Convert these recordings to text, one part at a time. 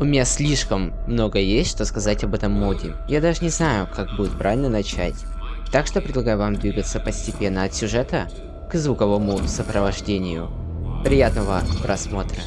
У меня слишком много есть, что сказать об этом моде. Я даже не знаю, как будет правильно начать. Так что предлагаю вам двигаться постепенно от сюжета к звуковому сопровождению. Приятного просмотра.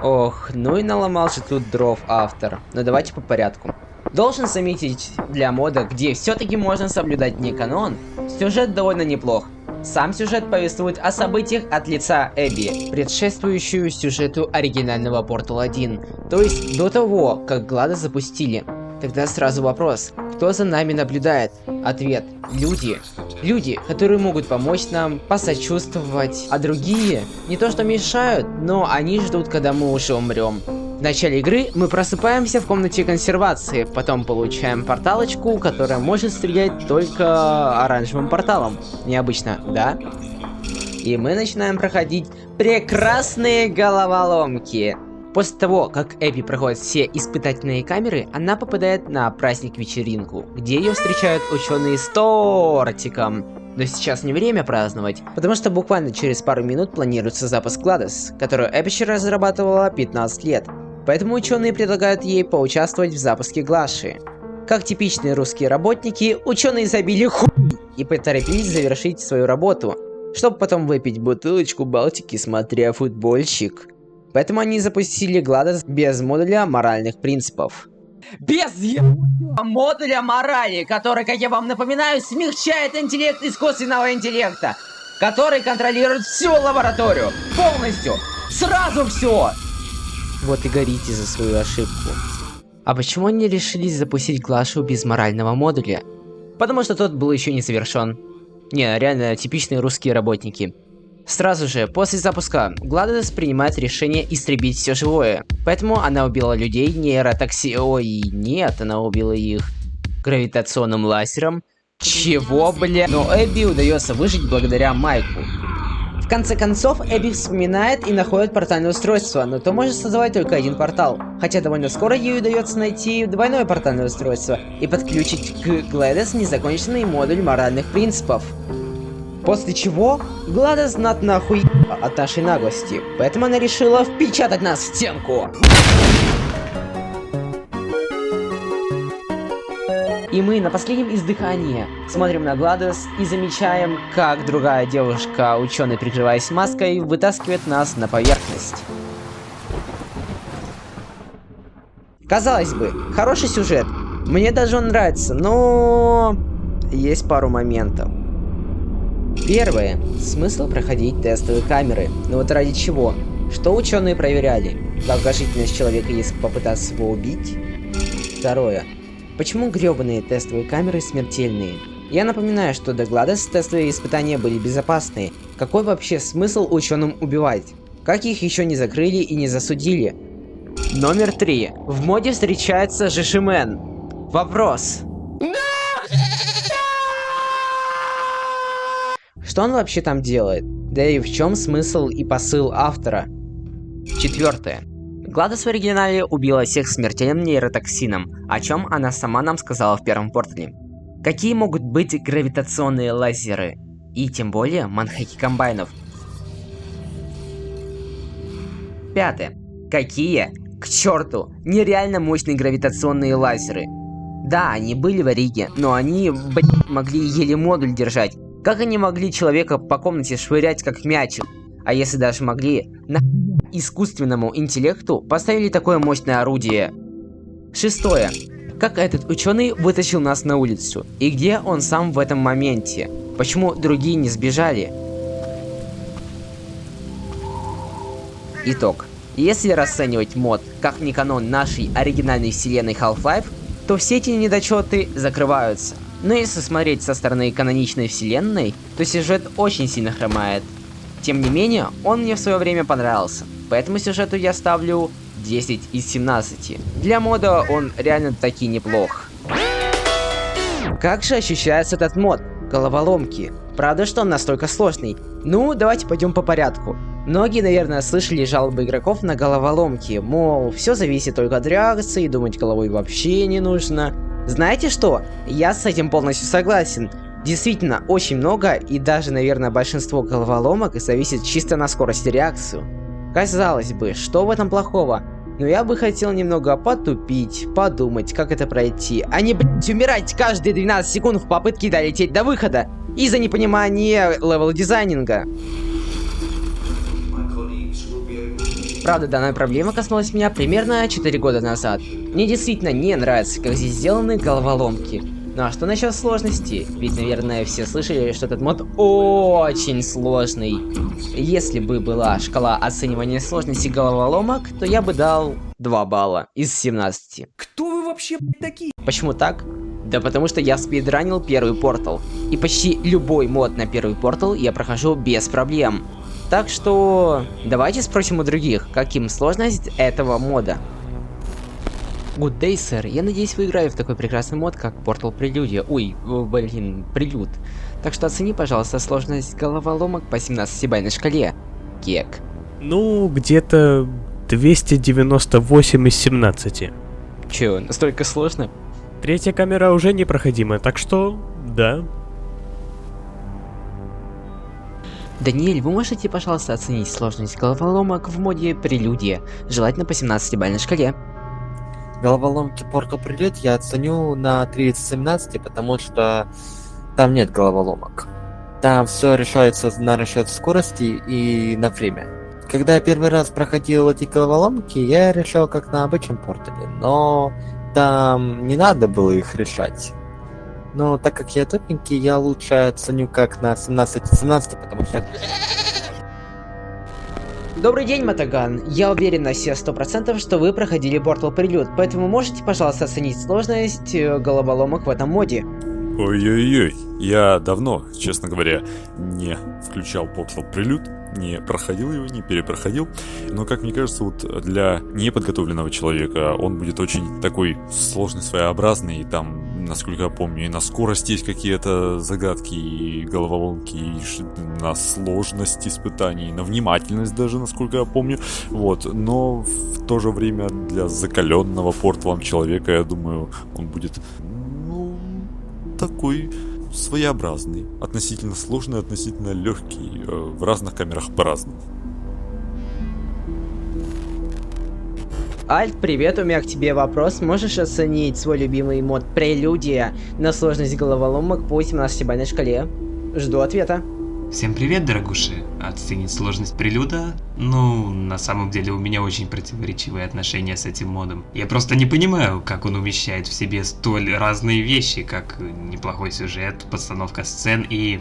Ох, ну и наломал же тут дров автор. Но давайте по порядку. Должен заметить, для мода, где все-таки можно соблюдать не канон, сюжет довольно неплох. Сам сюжет повествует о событиях от лица Эбби, предшествующую сюжету оригинального Portal 1, то есть до того, как GLaDOS запустили. Тогда сразу вопрос, кто за нами наблюдает? Ответ – люди. Люди, которые могут помочь нам, посочувствовать, а другие не то что мешают, но они ждут, когда мы уже умрем. В начале игры мы просыпаемся в комнате консервации, потом получаем порталочку, которая может стрелять только оранжевым порталом. Необычно, да? И мы начинаем проходить прекрасные головоломки. После того, как Эбби проходит все испытательные камеры, она попадает на праздник-вечеринку, где ее встречают ученые с тортиком. Но сейчас не время праздновать, потому что буквально через пару минут планируется запуск GLaDOS, которую Эбби разрабатывала 15 лет. Поэтому ученые предлагают ей поучаствовать в запуске Глаши. Как типичные русские работники, ученые забили хуй и поторопились завершить свою работу, чтобы потом выпить бутылочку Балтики, смотря футбольщик. Поэтому они запустили GLaDOS без модуля моральных принципов. Без модуля морали, который, как я вам напоминаю, смягчает интеллект искусственного интеллекта, который контролирует всю лабораторию, полностью, сразу все. Вот и горите за свою ошибку. А почему они решили запустить Глашу без морального модуля? Потому что тот был еще не завершен. Не, реально типичные русские работники. Сразу же после запуска GLaDOS принимает решение истребить все живое. Поэтому она убила людей Ой, нет, она убила их гравитационным лазером. Чего, бля? Но Эбби удается выжить благодаря Майку. В конце концов, Эбби вспоминает и находит портальное устройство, но то может создавать только один портал. Хотя довольно скоро ей удается найти двойное портальное устройство и подключить к GLaDOS незаконченный модуль моральных принципов. После чего GLaDOS знатно охуела от нашей наглости, поэтому она решила впечатать нас в стенку. И мы на последнем издыхании смотрим на GLaDOS и замечаем, как другая девушка, ученый, прикрываясь маской, вытаскивает нас на поверхность. Казалось бы, хороший сюжет. Мне даже он нравится, но есть пару моментов. Первое. Смысл проходить тестовые камеры. Но вот ради чего? Что ученые проверяли? Долгожительность человека, если попытаться его убить? Второе. Почему грёбаные тестовые камеры смертельные? Я напоминаю, что до GLaDOS тестовые испытания были безопасные. Какой вообще смысл ученым убивать? Как их еще не закрыли и не засудили? Номер 3. В моде встречается Жишимен. Вопрос. Что он вообще там делает? Да и в чем смысл и посыл автора? Четвертое. GLaDOS в оригинале убила всех смертельным нейротоксином, о чем она сама нам сказала в первом портале. Какие могут быть гравитационные лазеры? И тем более манхэки комбайнов. Пятое. Какие, к черту, нереально мощные гравитационные лазеры? Да, они были в Ориге, но они, могли еле модуль держать. Как они могли человека по комнате швырять как мячик? А если даже могли, искусственному интеллекту поставили такое мощное орудие? Шестое. Как этот ученый вытащил нас на улицу? И где он сам в этом моменте? Почему другие не сбежали? Итог. Если расценивать мод как не канон нашей оригинальной вселенной Half-Life, то все эти недочеты закрываются. Но если смотреть со стороны каноничной вселенной, то сюжет очень сильно хромает. Тем не менее, он мне в свое время понравился, поэтому сюжету я ставлю 10 из 17. Для мода он реально таки неплох. Как же ощущается этот мод? Головоломки. Правда, что он настолько сложный? Ну, давайте пойдем по порядку. Многие, наверное, слышали жалобы игроков на головоломки, мол, все зависит только от реакции, думать головой вообще не нужно. Знаете что? Я с этим полностью согласен. Действительно, очень много и даже, наверное, большинство головоломок зависит чисто на скорости реакции. Казалось бы, что в этом плохого? Но я бы хотел немного потупить, подумать, как это пройти, а не, блять, умирать каждые 12 секунд в попытке долететь до выхода из-за непонимания левел-дизайнинга. Правда, данная проблема коснулась меня примерно 4 года назад. Мне действительно не нравится, как здесь сделаны головоломки. Ну а что насчет сложности? Ведь, наверное, все слышали, что этот мод очень сложный. Если бы была шкала оценивания сложности головоломок, то я бы дал 2 балла из 17. Кто вы вообще такие? Почему так? Да потому что я спидранил первый портал. И почти любой мод на первый портал я прохожу без проблем. Так что давайте спросим у других, каким сложность этого мода. Good day, сэр. Я надеюсь, вы играли в такой прекрасный мод, как Portal Прелюдия. Ой, блин, Прелюд. Так что оцени, пожалуйста, сложность головоломок по 17-бальной шкале. Кек. Ну, где-то 298 из 17. Чё, настолько сложно? Третья камера уже непроходима, так что, да. Даниэль, вы можете, пожалуйста, оценить сложность головоломок в моде Прелюдия, желательно по 17-бальной шкале? Головоломки Portal Прилет я оценю на 3 из 17, потому что там нет головоломок. Там все решается на расчет скорости и на время. Когда я первый раз проходил эти головоломки, я решал как на обычном портале, но там не надо было их решать. Но так как я топенький, я лучше оценю как на 17 из 17, потому что... Добрый день, Матаган. Я уверен на все 100%, что вы проходили Portal Prelude, поэтому можете, пожалуйста, оценить сложность головоломок в этом моде? Ой-ой-ой, я давно, честно говоря, не включал Portal Prelude, не проходил его, не перепроходил. Но, как мне кажется, вот для неподготовленного человека он будет очень такой сложный, своеобразный. И там, насколько я помню, и на скорость есть какие-то загадки, и головоломки, и на сложность испытаний, и на внимательность даже, насколько я помню. Вот, но в то же время для закаленного порталом человека, я думаю, он будет, такой своеобразный, относительно сложный, относительно легкий, в разных камерах по-разному. Альт, привет, у меня к тебе вопрос. Можешь оценить свой любимый мод Прелюдия на сложность головоломок по 17-бальной шкале? Жду ответа. Всем привет, дорогуши. Оценить сложность прелюда? Ну, на самом деле у меня очень противоречивые отношения с этим модом. Я просто не понимаю, как он умещает в себе столь разные вещи, как неплохой сюжет, постановка сцен и...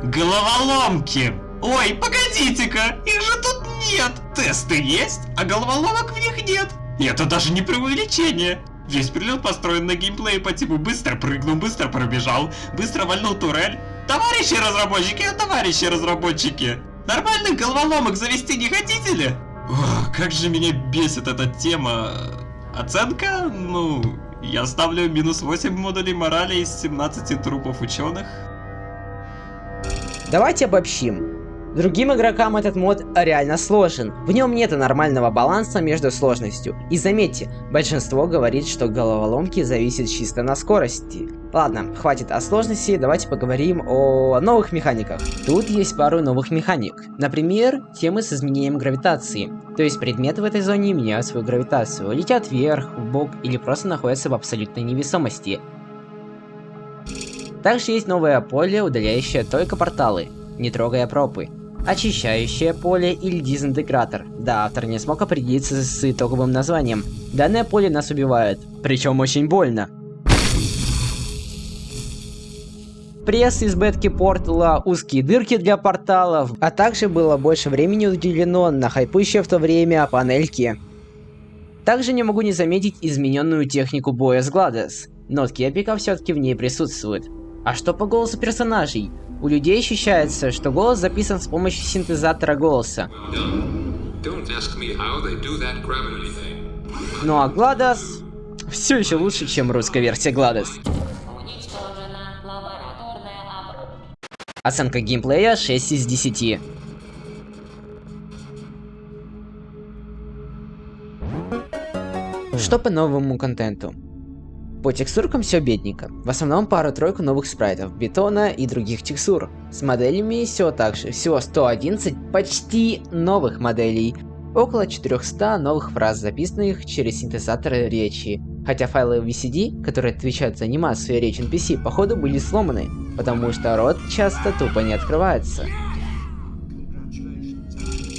головоломки! Ой, погодите-ка, их же тут нет! Тесты есть, а головоломок в них нет! И это даже не преувеличение! Весь прилет построен на геймплее по типу быстро прыгнул, быстро пробежал, быстро вальнул турель. Товарищи разработчики! Нормальных головоломок завести не хотите ли? Ох, как же меня бесит эта тема. Оценка? Ну, я ставлю минус 8 модулей морали из 17 трупов ученых. Давайте обобщим. Другим игрокам этот мод реально сложен. В нем нет нормального баланса между сложностью. И заметьте, большинство говорит, что головоломки зависят чисто на скорости. Ладно, хватит о сложности, давайте поговорим о новых механиках. Тут есть пару новых механик. Например, темы с изменением гравитации. То есть предметы в этой зоне меняют свою гравитацию, летят вверх, вбок или просто находятся в абсолютной невесомости. Также есть новое поле, удаляющее только порталы, не трогая пропы. Очищающее поле или дезинтегратор. Да, автор не смог определиться с итоговым названием. Данное поле нас убивает, причем очень больно. Пресс из бетки портала, узкие дырки для порталов, а также было больше времени уделено на хайпующие в то время панельки. Также не могу не заметить измененную технику боя с Гладес. Нотки эпика все-таки в ней присутствуют. А что по голосу персонажей? У людей ощущается, что голос записан с помощью синтезатора голоса. Ну а Гладес все еще лучше, чем русская версия Гладес. Оценка геймплея 6 из 10. Что по новому контенту? По текстуркам все бедненько. В основном пару-тройку новых спрайтов, бетона и других текстур. С моделями все так же, всего 111 почти новых моделей. Около 400 новых фраз, записанных через синтезаторы речи. Хотя файлы VCD, которые отвечают за анимацию и речь NPC, походу были сломаны, потому что рот часто тупо не открывается.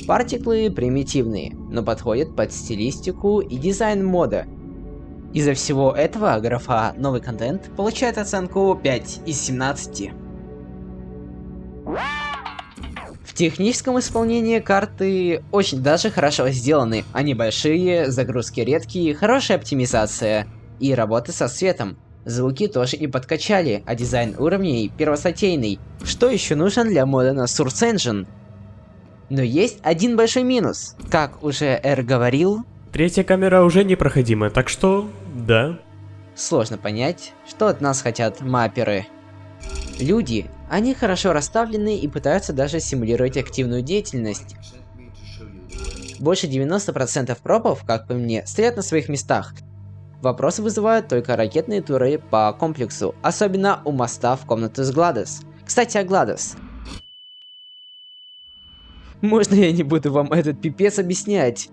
Партиклы примитивные, но подходят под стилистику и дизайн мода. Из-за всего этого графа «Новый контент» получает оценку 5 из 17. В техническом исполнении карты очень даже хорошо сделаны. Они большие, загрузки редкие, хорошая оптимизация и работа со светом. Звуки тоже не подкачали, а дизайн уровней первостатейный. Что еще нужно для мода на Source Engine? Но есть один большой минус. Как уже говорил, Третья камера уже непроходимая, так что да. сложно понять, что от нас хотят мапперы. Люди, они хорошо расставлены и пытаются даже симулировать активную деятельность. Больше 90% пропов, как по мне, стоят на своих местах. Вопросы вызывают только ракетные туры по комплексу, особенно у моста в комнату с Гладос. Кстати, о Гладос. Можно я не буду вам этот пипец объяснять?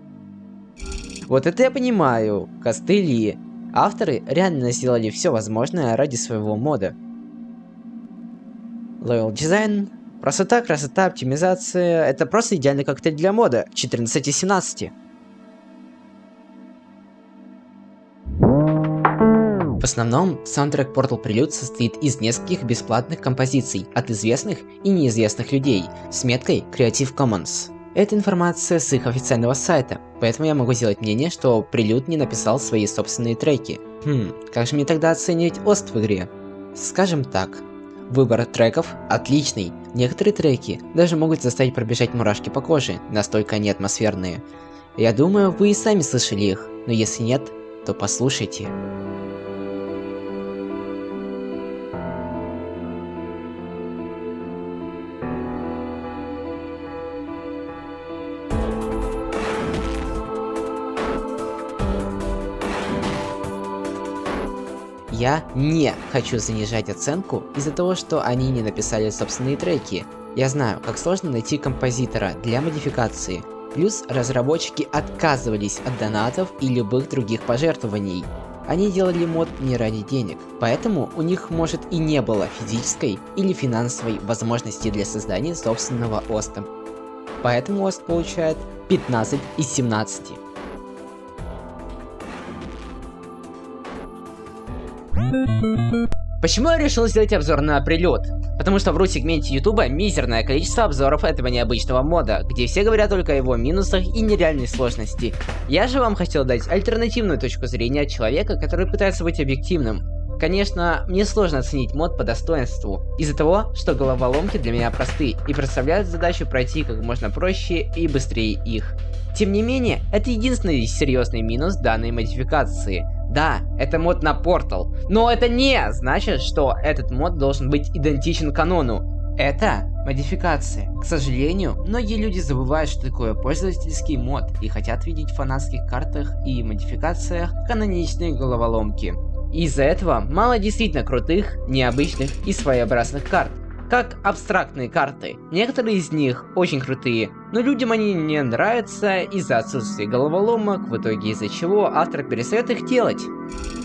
Вот это я понимаю, костыли. Авторы реально сделали все возможное ради своего мода. Loyal дизайн, простота, красота, оптимизация — это просто идеальный коктейль для мода. 14 из 17. В основном, саундтрек Portal Prelude состоит из нескольких бесплатных композиций от известных и неизвестных людей с меткой Creative Commons. Это информация с их официального сайта, поэтому я могу сделать мнение, что Prelude не написал свои собственные треки. Как же мне тогда оценивать Ост в игре? Скажем так, выбор треков отличный. Некоторые треки даже могут заставить пробежать мурашки по коже, настолько они атмосферные. Я думаю, вы и сами слышали их, но если нет, то послушайте. Я не хочу занижать оценку из-за того, что они не написали собственные треки. Я знаю, как сложно найти композитора для модификации. Плюс разработчики отказывались от донатов и любых других пожертвований. Они делали мод не ради денег, поэтому у них может и не было физической или финансовой возможности для создания собственного оста. Поэтому ост получает 15 из 17. Почему я решил сделать обзор на Прилюд? Потому что в ру-сегменте ютуба мизерное количество обзоров этого необычного мода, где все говорят только о его минусах и нереальной сложности. Я же вам хотел дать альтернативную точку зрения человека, который пытается быть объективным. Конечно, мне сложно оценить мод по достоинству, из-за того, что головоломки для меня просты и представляют задачу пройти как можно проще и быстрее их. Тем не менее, это единственный серьезный минус данной модификации. Да, это мод на Portal, но это не значит, что этот мод должен быть идентичен канону. Это модификация. К сожалению, многие люди забывают, что такое пользовательский мод и хотят видеть в фанатских картах и модификациях каноничные головоломки. Из-за этого мало действительно крутых, необычных и своеобразных карт. Как абстрактные карты. Некоторые из них очень крутые, но людям они не нравятся из-за отсутствия головоломок, в итоге из-за чего автор перестает их делать.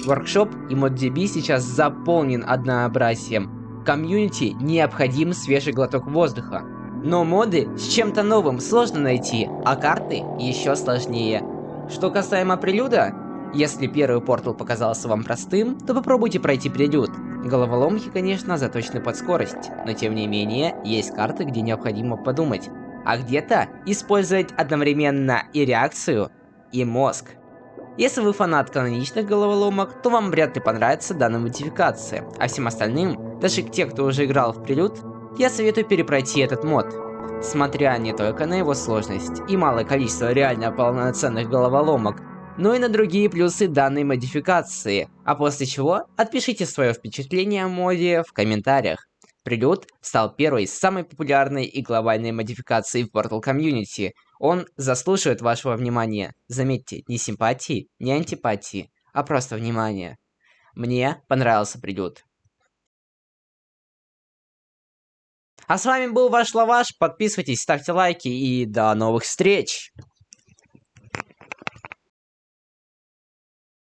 Workshop и ModDB сейчас заполнен однообразием. Комьюнити необходим свежий глоток воздуха. Но моды с чем-то новым сложно найти, а карты еще сложнее. Что касаемо Прелюда, если первый портал показался вам простым, то попробуйте пройти Прелюд. Головоломки, конечно, заточены под скорость, но тем не менее, есть карты, где необходимо подумать, а где-то использовать одновременно и реакцию, и мозг. Если вы фанат каноничных головоломок, то вам вряд ли понравится данная модификация, а всем остальным, даже те, кто уже играл в Прелюд, я советую перепройти этот мод. Смотря не только на его сложность и малое количество реально полноценных головоломок, но и на другие плюсы данной модификации, а после чего отпишите свое впечатление о моде в комментариях. Прелюд стал первой самой популярной и глобальной модификацией в Portal Community. Он заслуживает вашего внимания. Заметьте, не симпатии, не антипатии, а просто внимания. Мне понравился прилюд. А с вами был ваш Лаваш. Подписывайтесь, ставьте лайки и до новых встреч!